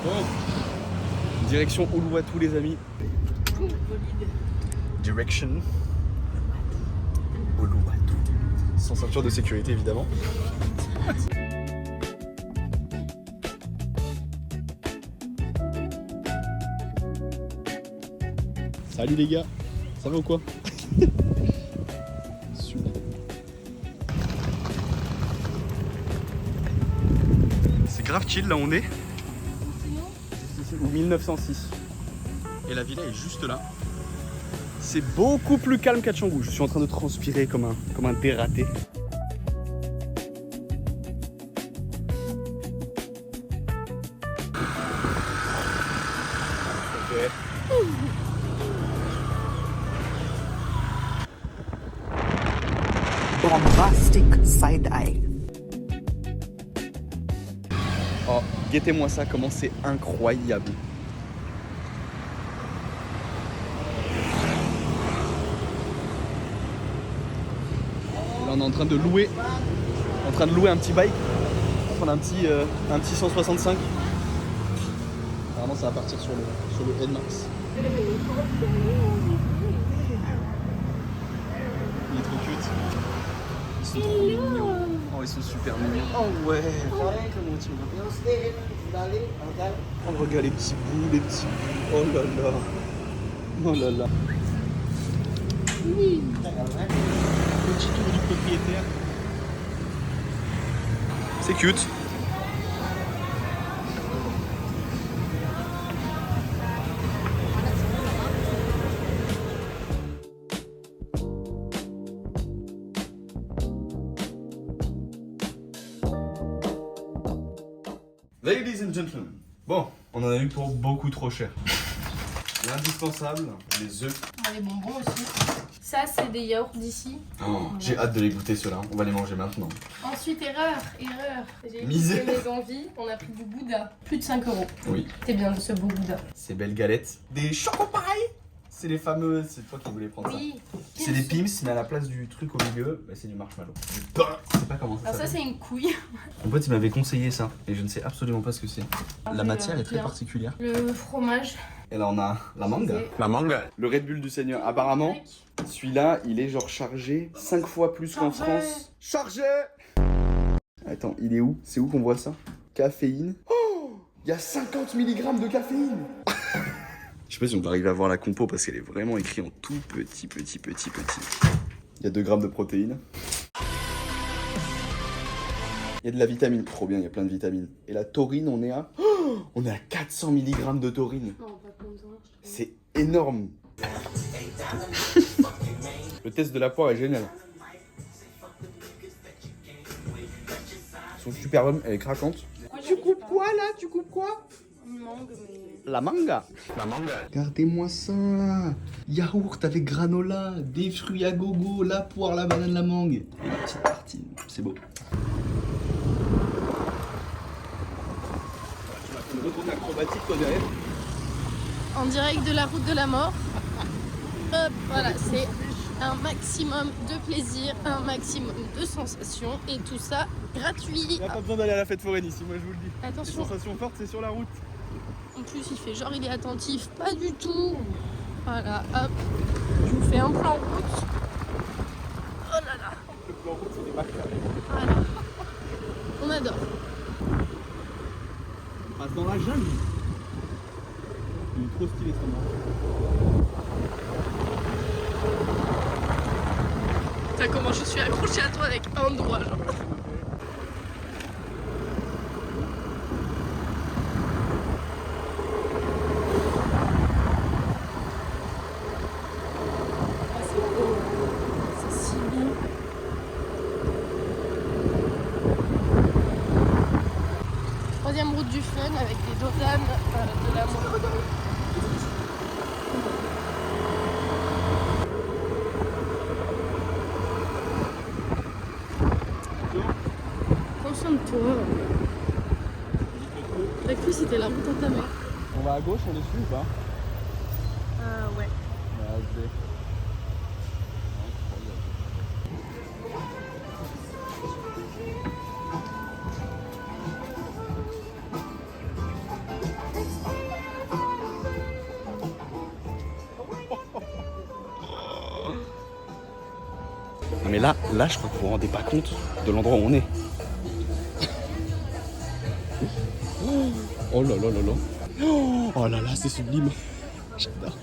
Bon. Direction Uluwatu les amis. Direction Uluwatu. Sans ceinture de sécurité évidemment. Salut les gars, ça va ou quoi? Super. C'est grave chill là on est. Ou 1906. Et la villa est juste là. C'est beaucoup plus calme qu'à Canggu. Je suis en train de transpirer comme un dératé. Okay. Bombastic side eye. Oh, guettez-moi ça, comment c'est incroyable. Et là on est en train de louer un petit bike. On va prendre un petit 165. Apparemment ça va partir sur le N-Max. Il est trop cute. Ils sont trop mignons. Oh, ils sont super mignons. Oh ouais. Comment tu vas? Oh, regarde les petits bouts, les petits bouts. Oh là là. Oh là là. Oui. Petit tour du propriétaire. C'est cute. Ladies and gentlemen, bon, on en a eu pour beaucoup trop cher. L'indispensable, les œufs. Les bonbons aussi. Ça, c'est des yaourts d'ici. Oh, j'ai hâte de les goûter ceux-là, on va les manger maintenant. Ensuite, erreur. J'ai Misère. écouté mes envies, on a pris du Gouda. Plus de 5 €. Oui. C'est bien ce beau Gouda. Ces belles galettes. Des chocopailles. C'est les fameux, c'est toi qui voulais prendre Oui. ça. C'est des Pims, mais à la place du truc au milieu, bah, c'est du marshmallow. Du pain. Je sais pas comment ça Alors ça, s'appelle. c'est une couille. En fait, il m'avait conseillé ça, et je ne sais absolument pas ce que c'est. La matière est très bien. particulière. Le fromage. Et là, on a la manga. C'est- La manga. Le Red Bull du Seigneur. Apparemment, celui-là, il est genre chargé 5 fois plus qu'en Chargé. France. Chargé. Attends, il est où? C'est où qu'on voit ça? Caféine. Oh, il y a 50 mg de caféine. Je sais pas si on va arriver à voir la compo parce qu'elle est vraiment écrite en tout petit. Il y a 2 grammes de protéines. Il y a de la vitamine. Trop bien, il y a plein de vitamines. Et la taurine, on est à 400 mg de taurine. Non, pas comme ça. C'est énorme. Le test de la poire est génial. Elles sont super bonnes, elle est craquante. Tu coupes quoi là? Tu coupes quoi? Une mangue, mais... La manga. La manga. Regardez-moi ça. Yaourt avec granola, des fruits à gogo, la poire, la banane, la mangue. Et la petite tartine. C'est beau. Tu m'as fait une retourne acrobatique toi derrière. En direct de la route de la mort. Hop, voilà, c'est un maximum de plaisir, un maximum de sensations et tout ça gratuit. Il n'y a pas besoin d'aller à la fête foraine ici, moi je vous le dis. Les Attention, sensations fortes, c'est sur la route. en plus il fait genre il est attentif, pas du tout. Voilà, hop, je vous fais un plan route. Oh là là, Le plan route, c'était pas clair. voilà. On adore. On passe dans la jungle. Il est trop stylé ce moment. T'as comment je suis accrochée à toi avec un doigt genre. Ah, c'est beau, c'est si beau. Troisième route du fun avec des dodanes de l'amour. Concentre-toi. T'as cru c'était la route entamée. On va à gauche, on est dessus ou pas? Ouais. Vas-y. Non mais là, je crois que vous vous rendez pas compte de l'endroit où on est. Oh là là là là. Oh là là, c'est sublime. J'adore.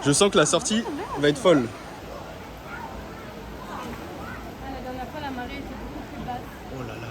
Je sens que la sortie va être folle. La dernière fois, la marée était beaucoup plus basse. Oh là là.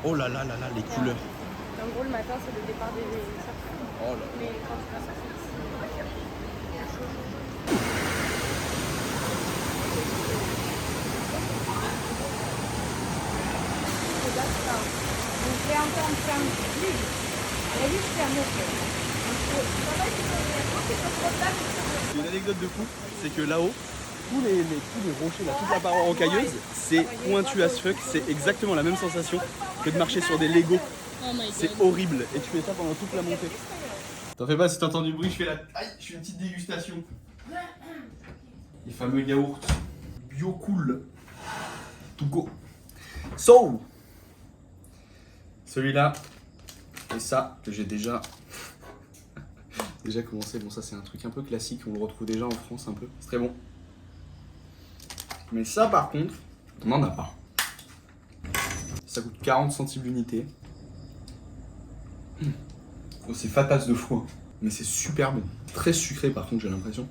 Oh là là là là, les couleurs. En gros, le matin, c'est le départ des surfeurs. Oh là là. Mais quand tu vas sortir ici, Une anecdote de fou, c'est que là-haut, tous les rochers, là, toute la paroi rocailleuse, c'est pointu as fuck. C'est exactement la même sensation que de marcher sur des Legos. Oh my god. C'est horrible. Et tu fais ça pendant toute la montée. T'en fais pas, si t'entends du bruit, je fais une petite dégustation. Les fameux yaourts bio cool. To go. So, celui-là et ça que j'ai déjà commencé. Bon, ça c'est un truc un peu classique, on le retrouve déjà en France un peu. C'est très bon. Mais ça par contre, on n'en a pas. Ça coûte 40 centimes l'unité. Oh, c'est fatasse de fou, hein. Mais c'est super bon. Très sucré par contre, j'ai l'impression.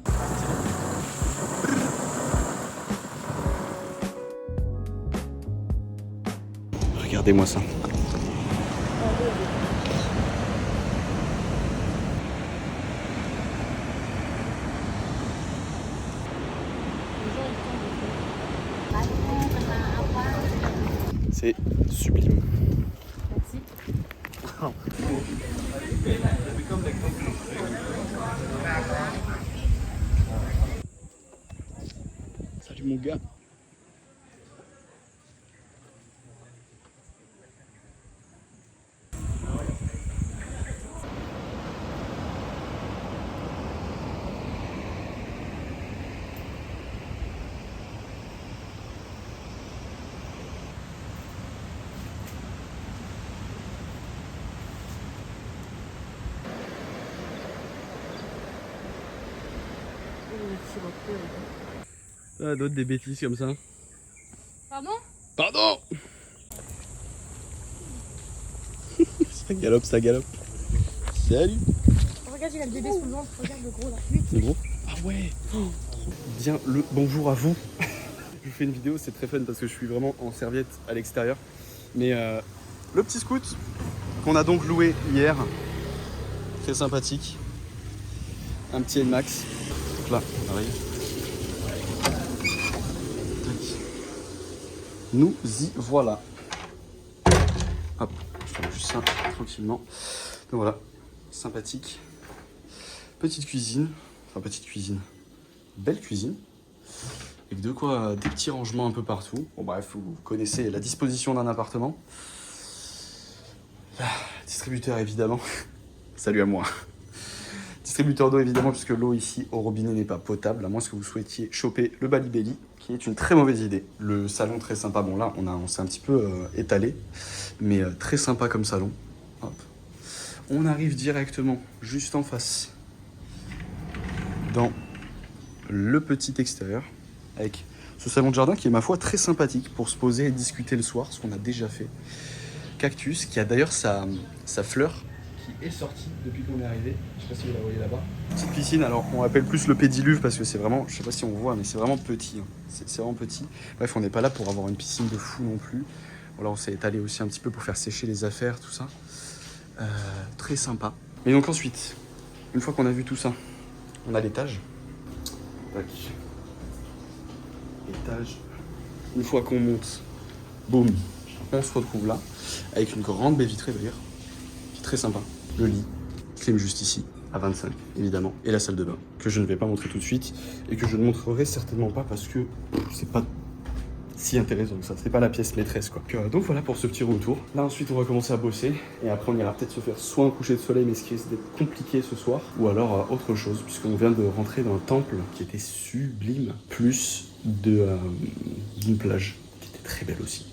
Regardez-moi ça. C'est sublime. Salut mon gars. Ah, d'autres des bêtises comme ça. Pardon? Pardon. Ça galope, ça galope. Salut. Regarde, il a le bébé sous le ventre. Regarde le gros là. C'est gros. Ah ouais. Oh, bien le bonjour à vous. Je vous fais une vidéo, c'est très fun parce que je suis vraiment en serviette à l'extérieur. Mais le petit scoot qu'on a donc loué hier, très sympathique. Un petit N-Max. Donc là, on arrive. Nous y voilà. Hop, je fais juste ça tranquillement. Donc voilà, sympathique. Petite cuisine, enfin petite cuisine, belle cuisine. Avec de quoi, des petits rangements un peu partout. Bon bref, vous connaissez la disposition d'un appartement. Distributeur évidemment. Salut à moi. Distributeur d'eau évidemment, puisque l'eau ici au robinet n'est pas potable, à moins que vous souhaitiez choper le Balibelli, qui est une très mauvaise idée. Le salon très sympa, bon là on s'est un petit peu étalé, mais très sympa comme salon. Hop. On arrive directement juste en face dans le petit extérieur, avec ce salon de jardin qui est ma foi très sympathique pour se poser et discuter le soir, ce qu'on a déjà fait. Cactus, qui a d'ailleurs sa fleur qui est sortie depuis qu'on est arrivé. Je sais pas si vous la voyez là-bas. Petite piscine, alors on appelle plus le pédiluve parce que c'est vraiment, je sais pas si on voit, mais c'est vraiment petit. Hein. C'est vraiment petit. Bref, on n'est pas là pour avoir une piscine de fou non plus. Voilà, on s'est étalé aussi un petit peu pour faire sécher les affaires, tout ça. Très sympa. Et donc ensuite, une fois qu'on a vu tout ça, on a l'étage. Tac. Étage. Une fois qu'on monte, boum, on se retrouve là, avec une grande baie vitrée d'ailleurs, qui est très sympa. Le lit, clim juste ici, à 25 évidemment, et la salle de bain, que je ne vais pas montrer tout de suite, et que je ne montrerai certainement pas parce que c'est pas si intéressant que ça, c'est pas la pièce maîtresse quoi. Donc voilà pour ce petit retour. Là ensuite on va commencer à bosser, et après on ira peut-être se faire soit un coucher de soleil, mais ce qui risque d'être compliqué ce soir, ou alors autre chose, puisqu'on vient de rentrer dans un temple qui était sublime, plus d'une plage qui était très belle aussi.